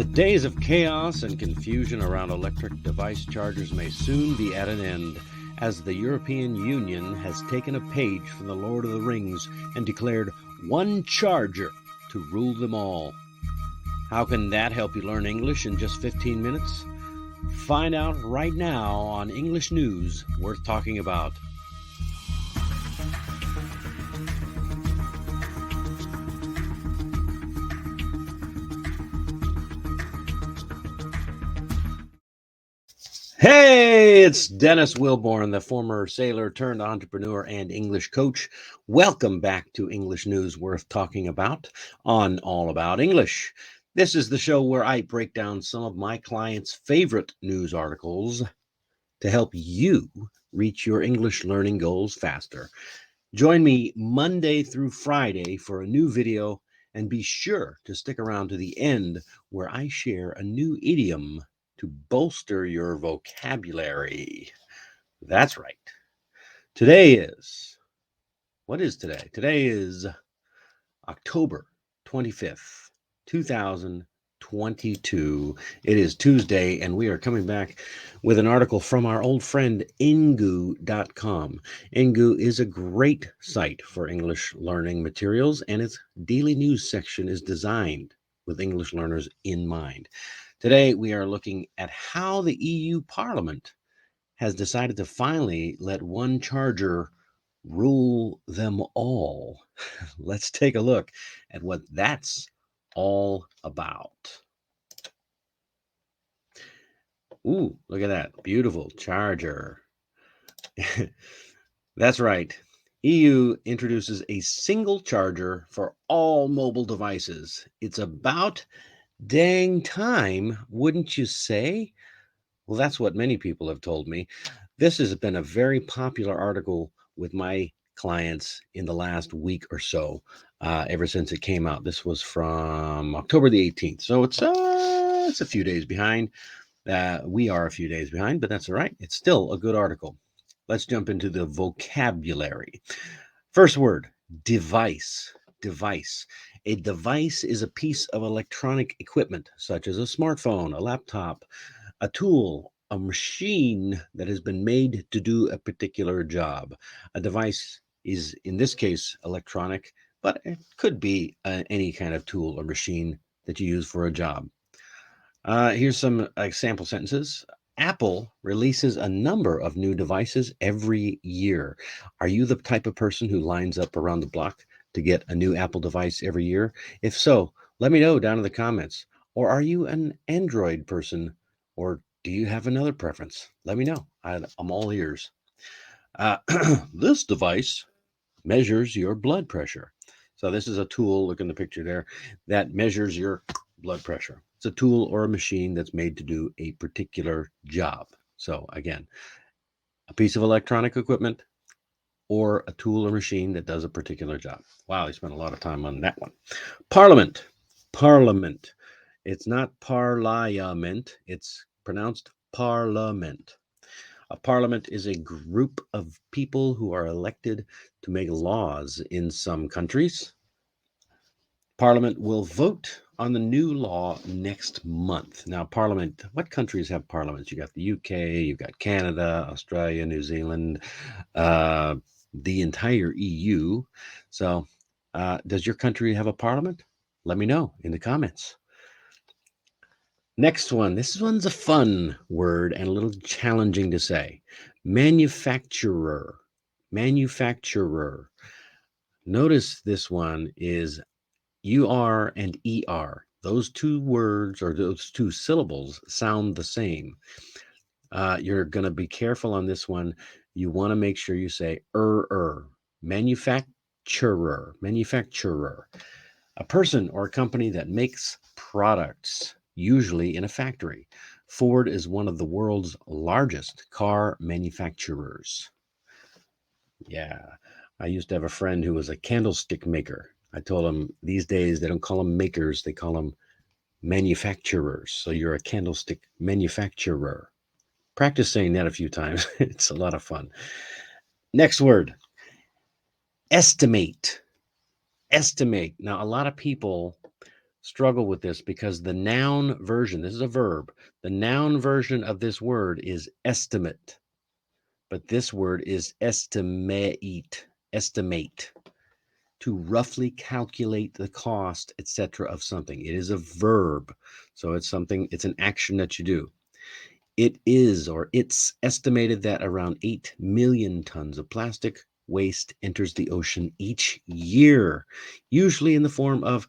The days of chaos and confusion around electric device chargers may soon be at an end, as the European Union has taken a page from the Lord of the Rings and declared one charger to rule them all. How can that help you learn English in just 15 minutes? Find out right now on English News Worth Talking About. Hey, it's Dennis Wilborn, the former sailor turned entrepreneur and English coach. Welcome back to English News Worth Talking About on All About English. This is the show where I break down some of my clients' favorite news articles to help you reach your English learning goals faster. Join me Monday through Friday for a new video, and be sure to stick around to the end where I share a new idiom to bolster your vocabulary. That's right. Today is, what is today? Today is October 25th, 2022. It is Tuesday, and we are coming back with an article from our old friend Ingu.com. Ingu is a great site for English learning materials, and its daily news section is designed with English learners in mind. Today, we are looking at how the EU Parliament has decided to finally let one charger rule them all. Let's take a look at what that's all about. Ooh, look at that. Beautiful charger. That's right. EU introduces a single charger for all mobile devices. It's about dang time, wouldn't you say? Well, that's what many people have told me. This has been a very popular article with my clients in the last week or so, ever since it came out. This was from October the 18th. So it's a few days behind. We are a few days behind, but that's all right. It's still a good article. Let's jump into the vocabulary. First word, device. Device. A device is a piece of electronic equipment, such as a smartphone, a laptop, a tool, a machine that has been made to do a particular job. A device is, in this case, electronic, but it could be any kind of tool or machine that you use for a job. Here's some example sentences. Apple releases a number of new devices every year. Are you the type of person who lines up around the block to get a new Apple device every year? If so, let me know down in the comments. Or are you an Android person? Or do you have another preference? Let me know. I'm all ears. This device measures your blood pressure. So this is a tool, look in the picture there, that measures your blood pressure. It's a tool or a machine that's made to do a particular job. So again, a piece of electronic equipment or a tool or machine that does a particular job. Wow, I spent a lot of time on that one. Parliament. Parliament. It's not parliament, it's pronounced parliament. A parliament is a group of people who are elected to make laws in some countries. Parliament will vote on the new law next month. Now, Parliament, what countries have parliaments? You got the UK, you've got Canada, Australia, New Zealand, the entire EU. So, does your country have a parliament? Let me know in the comments. Next one. This one's a fun word and a little challenging to say. Manufacturer. Manufacturer. Notice this one is UR and ER. Those two words or those two syllables sound the same. You're going to be careful on this one. You want to make sure you say Manufacturer. Manufacturer. A person or a company that makes products, usually in a factory. Ford is one of the world's largest car manufacturers. Yeah, I used to have a friend who was a candlestick maker. I told him these days they don't call them makers, they call them manufacturers. So you're a candlestick manufacturer. Practice saying that a few times. It's a lot of fun. Next word, estimate. Estimate. Now, a lot of people struggle with this because the noun version, this is a verb, the noun version of this word is estimate, but this word is estimate, to roughly calculate the cost, etc., of something. It is a verb, so it's something, it's an action that you do. It's estimated that around 8 million tons of plastic waste enters the ocean each year, usually in the form of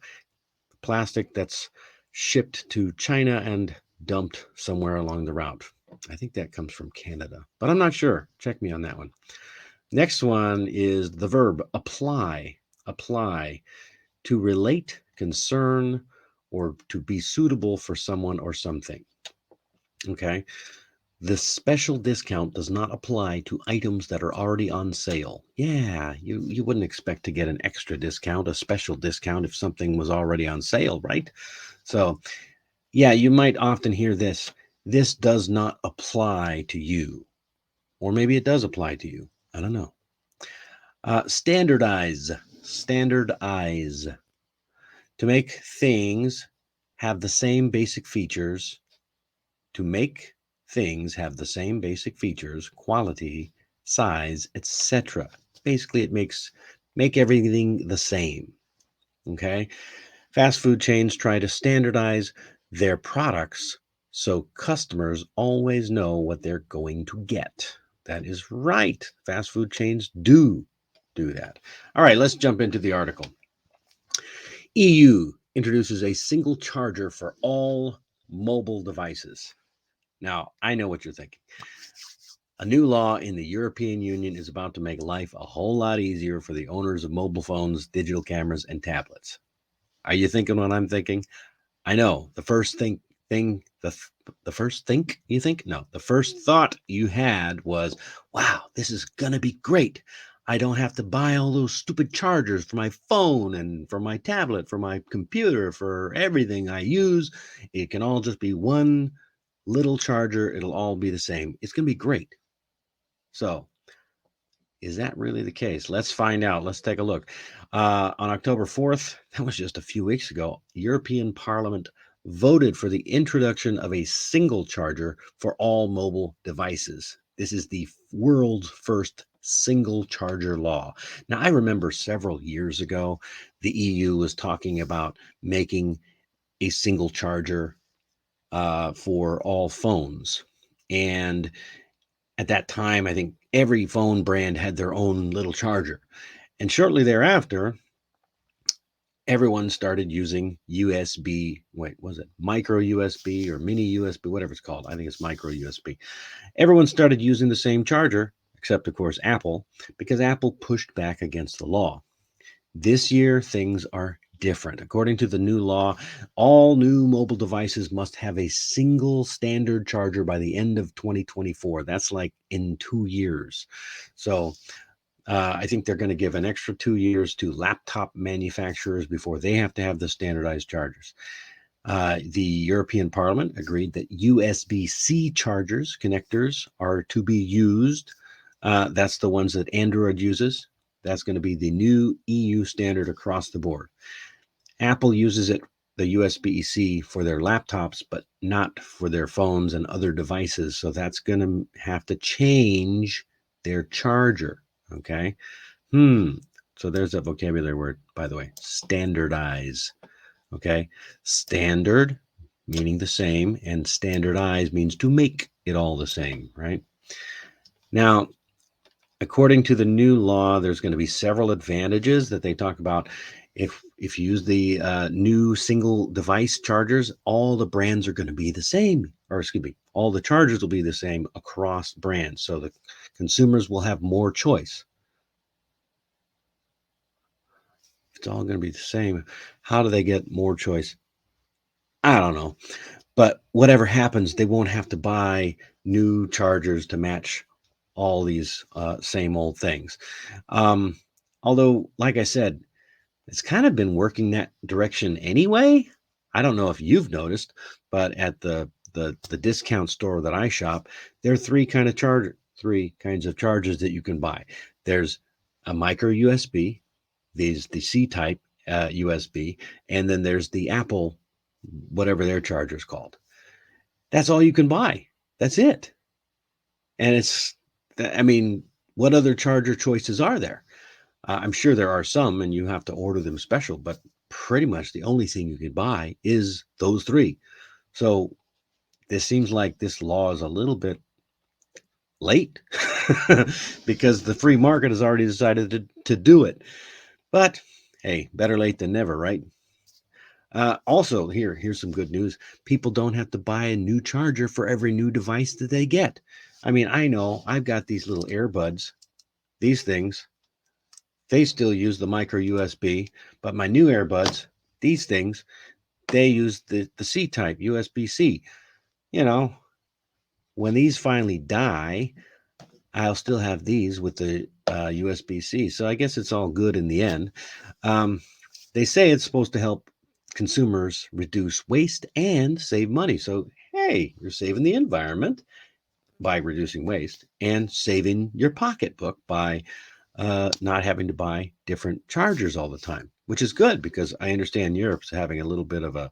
plastic that's shipped to China and dumped somewhere along the route. I think that comes from Canada, but I'm not sure. Check me on that one. Next one is the verb apply. Apply, to relate, concern, or to be suitable for someone or something. Okay. The special discount does not apply to items that are already on sale. Yeah, you wouldn't expect to get an extra discount, a special discount, if something was already on sale, right? So, yeah, you might often hear this. This does not apply to you. Or maybe it does apply to you. I don't know. Standardize. Standardize. To make things have the same basic features. To make things have the same basic features, quality, size, etc. Basically, it make everything the same. Okay. Fast food chains try to standardize their products so customers always know what they're going to get. That is right. Fast food chains do that. All right, let's jump into the article. EU introduces a single charger for all mobile devices. Now, I know what you're thinking. A new law in the European Union is about to make life a whole lot easier for the owners of mobile phones, digital cameras, and tablets. Are you thinking what I'm thinking? I know the first thought you had was, wow, this is gonna be great. I don't have to buy all those stupid chargers for my phone and for my tablet, for my computer, for everything I use. It can all just be one little charger. It'll all be the same. It's gonna be great. So, is that really the case? Let's find out. Let's take a look. On October 4th, that was just a few weeks ago, European Parliament voted for the introduction of a single charger for all mobile devices. This is the world's first single charger law. Now, I remember several years ago, the EU was talking about making a single charger for all phones. And at that time, I think every phone brand had their own little charger. And shortly thereafter, everyone started using USB. Wait, was it micro USB or mini USB, whatever it's called? I think it's micro USB. Everyone started using the same charger, except, of course, Apple, because Apple pushed back against the law. This year, things are different. According to the new law, all new mobile devices must have a single standard charger by the end of 2024. That's like in 2 years. So I think they're going to give an extra 2 years to laptop manufacturers before they have to have the standardized chargers. The European Parliament agreed that USB-C chargers, connectors, are to be used. That's the ones that Android uses. That's going to be the new EU standard across the board. Apple uses it, the USB-C, for their laptops, but not for their phones and other devices. So that's going to have to change their charger. Okay. So there's a vocabulary word, by the way, standardize. Okay. Standard meaning the same, and standardize means to make it all the same, right? Now, according to the new law, there's going to be several advantages that they talk about. If you use the new single device chargers, all the brands are going to be the same, or excuse me, all the chargers will be the same across brands. So the consumers will have more choice. It's all going to be the same. How do they get more choice? I don't know. But whatever happens, they won't have to buy new chargers to match all these same old things. Um, Although, like I said, it's kind of been working that direction anyway. I don't know if you've noticed, but at the discount store that I shop, there are three kinds of chargers that you can buy. There's a micro USB, there's the C type, USB, and then there's the Apple, whatever their charger's called. That's all you can buy. That's it. And I mean, what other charger choices are there? I'm sure there are some, and you have to order them special, but pretty much the only thing you can buy is those three. So this seems like this law is a little bit late because the free market has already decided to do it. But hey, better late than never, right? Also, here's some good news. People don't have to buy a new charger for every new device that they get. I mean, I know I've got these little earbuds, these things, they still use the micro USB, but my new earbuds, these things, they use the C type, USB C. You know, when these finally die, I'll still have these with the USB C. So I guess it's all good in the end. Um, they say it's supposed to help consumers reduce waste and save money. So, hey, you're saving the environment by reducing waste and saving your pocketbook by not having to buy different chargers all the time, which is good because I understand Europe's having a little bit of a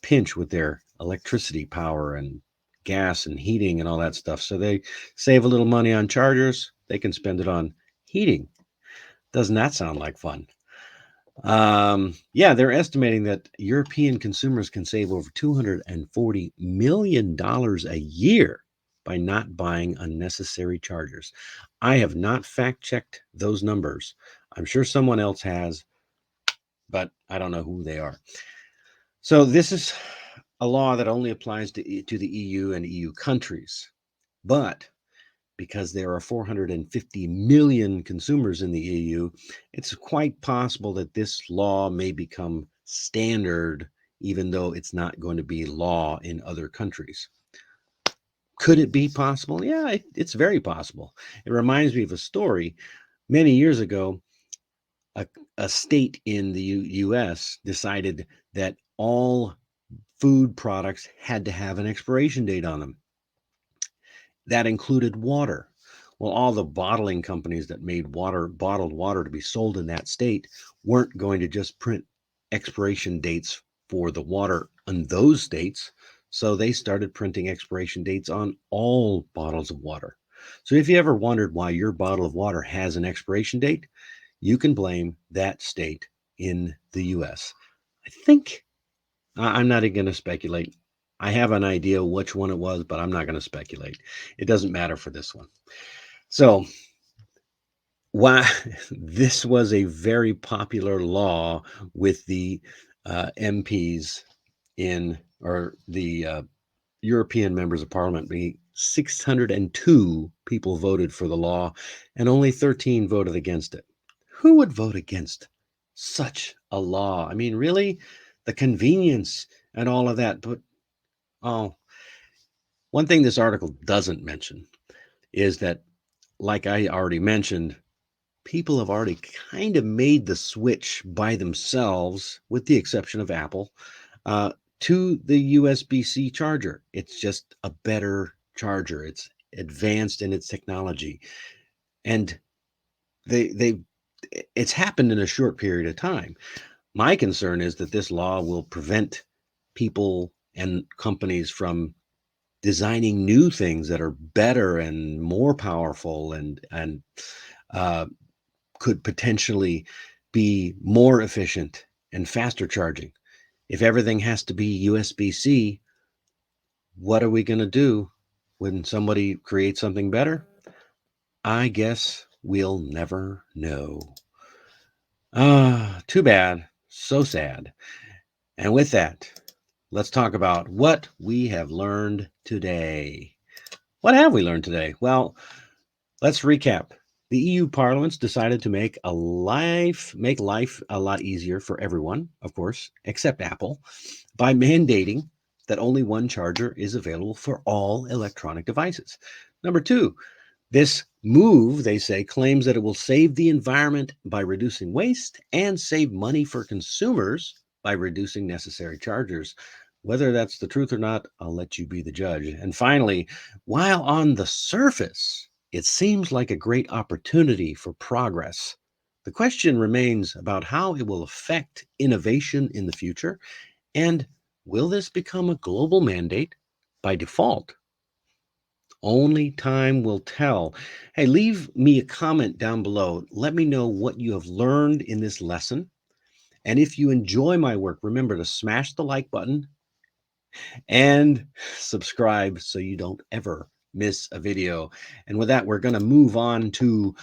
pinch with their electricity power and gas and heating and all that stuff. So they save a little money on chargers. They can spend it on heating. Doesn't that sound like fun? Yeah, they're estimating that European consumers can save over $240 million a year by not buying unnecessary chargers. I have not fact checked those numbers. I'm sure someone else has, but I don't know who they are. So, this is a law that only applies to the EU and EU countries. But because there are 450 million consumers in the EU, it's quite possible that this law may become standard, even though it's not going to be law in other countries. Could it be possible? Yeah, it's very possible. It reminds me of a story. Many years ago, a, a state in the US decided that all food products had to have an expiration date on them. That included water. Well, all the bottling companies that made bottled water to be sold in that state weren't going to just print expiration dates for the water in those states. So they started printing expiration dates on all bottles of water. So if you ever wondered why your bottle of water has an expiration date, you can blame that state in the US. I think I'm not even going to speculate. I have an idea which one it was, but I'm not going to speculate. It doesn't matter for this one. So, why this was a very popular law with the MPs in, or the European members of parliament, being 602 people voted for the law and only 13 voted against it. Who would vote against such a law? I mean, really? The convenience and all of that. But oh, one thing this article doesn't mention is that, like I already mentioned, people have already kind of made the switch by themselves, with the exception of Apple, uh, to the USB C charger. It's just a better charger. It's advanced in its technology, and they it's happened in a short period of time. My concern is that this law will prevent people and companies from designing new things that are better and more powerful and uh, could potentially be more efficient and faster charging. If everything has to be USB C, what are we going to do when somebody creates something better? I guess we'll never know. Ah, too bad. So sad. And with that, let's talk about what we have learned today. What have we learned today? Well, let's recap. The EU Parliament's decided to make life a lot easier for everyone, of course, except Apple, by mandating that only one charger is available for all electronic devices. Number two, this move, they say, claims that it will save the environment by reducing waste and save money for consumers by reducing necessary chargers. Whether that's the truth or not, I'll let you be the judge. And finally, while on the surface, it seems like a great opportunity for progress, The question remains about how it will affect innovation in the future, and will this become a global mandate by default? Only time will tell. Hey, leave me a comment down below. Let me know what you have learned in this lesson. And if you enjoy my work, remember to smash the like button and subscribe so you don't ever miss a video. And with that, we're going to move on to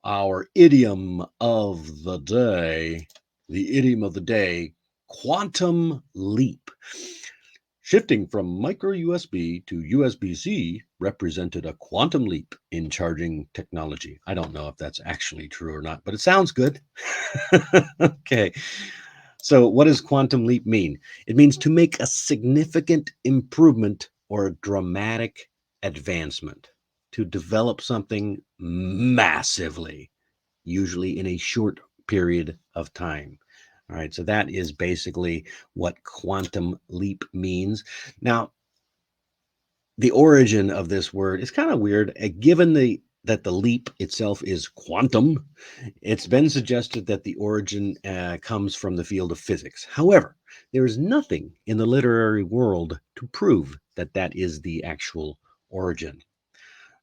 our idiom of the day. The idiom of the day, quantum leap. Shifting from micro USB to USB-C represented a quantum leap in charging technology. I don't know if that's actually true or not, but it sounds good. Okay. So, what does quantum leap mean? It means to make a significant improvement or a dramatic advancement, to develop something massively, usually in a short period of time. All right, so that is basically what quantum leap means. Now, the origin of this word is kind of weird. Given that the leap itself is quantum, it's been suggested that the origin comes from the field of physics. However, there is nothing in the literary world to prove that that is the actual origin.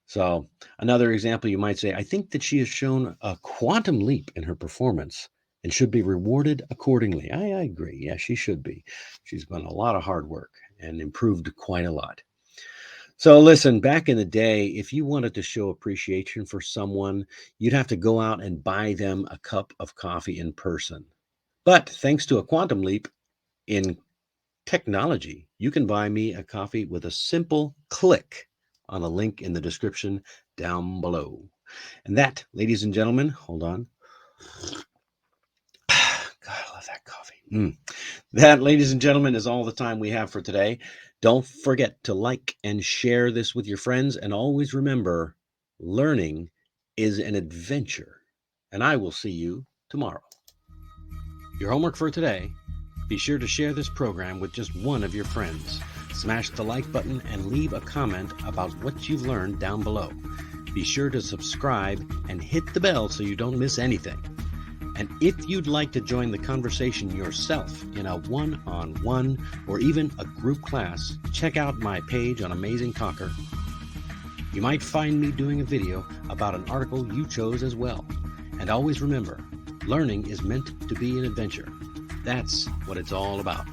So, another example, you might say, I think that she has shown a quantum leap in her performance and should be rewarded accordingly. I agree. Yeah, she should be. She's done a lot of hard work and improved quite a lot. So listen, back in the day, if you wanted to show appreciation for someone, you'd have to go out and buy them a cup of coffee in person. But thanks to a quantum leap in technology, you can buy me a coffee with a simple click on a link in the description down below. And that, ladies and gentlemen, hold on. God, I love that coffee. That, ladies and gentlemen, is all the time we have for today. Don't forget to like and share this with your friends. And always remember, learning is an adventure. And I will see you tomorrow. Your homework for today, be sure to share this program with just one of your friends. Smash the like button and leave a comment about what you've learned down below. Be sure to subscribe and hit the bell so you don't miss anything. And if you'd like to join the conversation yourself in a one-on-one or even a group class, check out my page on Amazing Talker. You might find me doing a video about an article you chose as well. And always remember, learning is meant to be an adventure. That's what it's all about.